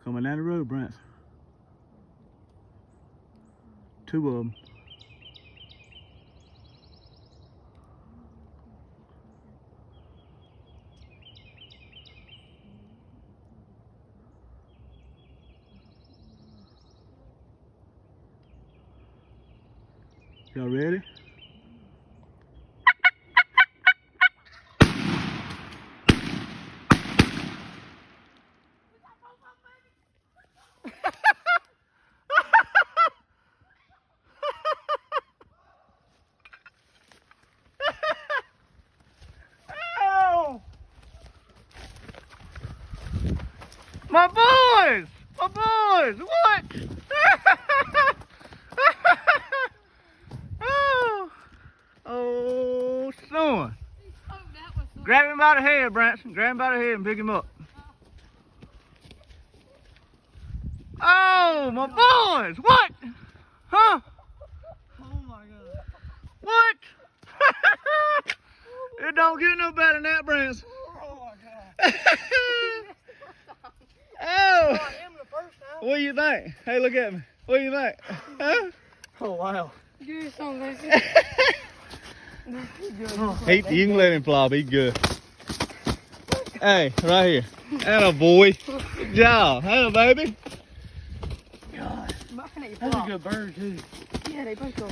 Coming down the road, Branson. Two of them. Y'all ready? My boys! My boys! What? Oh, oh, son. Grab him by the head, Branson. Grab him by the head and pick him up. Oh, my boys! What? Huh? Oh my God. What? It don't get no better than that, Branson. Oh my God. Oh! Oh, What do you think? Hey, look at me. What do you think? Huh? oh wow. You You can let him flop. He's good. Hey, right here. Atta boy. Good job. Hello, baby. God. That's a good bird too. Yeah, they both go.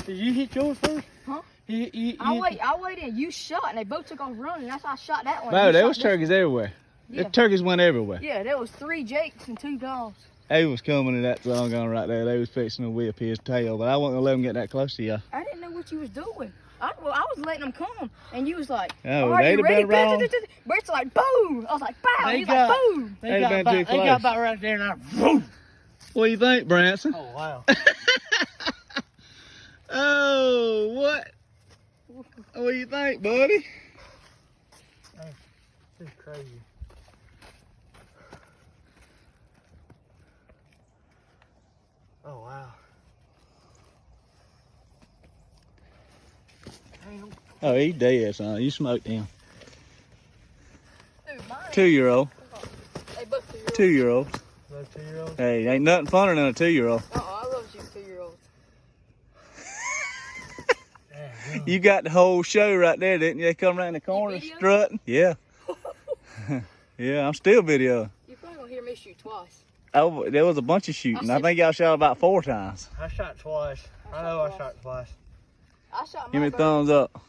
Did you hit yours first? Huh? I I waited and you shot and they both took off running. That's why I shot that one. No, You there shot was this turkeys everywhere. Yeah. The turkeys went everywhere. Yeah, there was 3 jakes and 2 dogs. They was coming to that doggone right there. They was fixing to whip his tail, but I wasn't gonna let them get that close to you. I didn't know what you was doing. I was letting them come, and you was like, Oh, "Are they'd you have ready?" been wrong. Brett's like, "Boom!" I was like, "Bow!" They He's got- like, "Boom!" They'd have been too they close. got about right there and I vroom. What do you think, Branson? Oh wow. Oh, what? What do you think, buddy? This is crazy. Oh wow. Damn. Oh, he dead, son. You smoked him. Dude, mine. 2-year-old. They both 2-year-olds. 2-year-old. Those 2-year-olds. Hey, ain't nothing funner than a 2-year-old. I love you 2-year-olds. Yeah. You got the whole show right there, didn't you? They come around the corner videoed? strutting. Yeah. Yeah, I'm still videoing. You probably gonna hear me shoot twice. Oh, there was a bunch of shooting. I think y'all shot about 4 times. I shot twice. I know I shot twice. I shot my Give me a bird. thumbs up.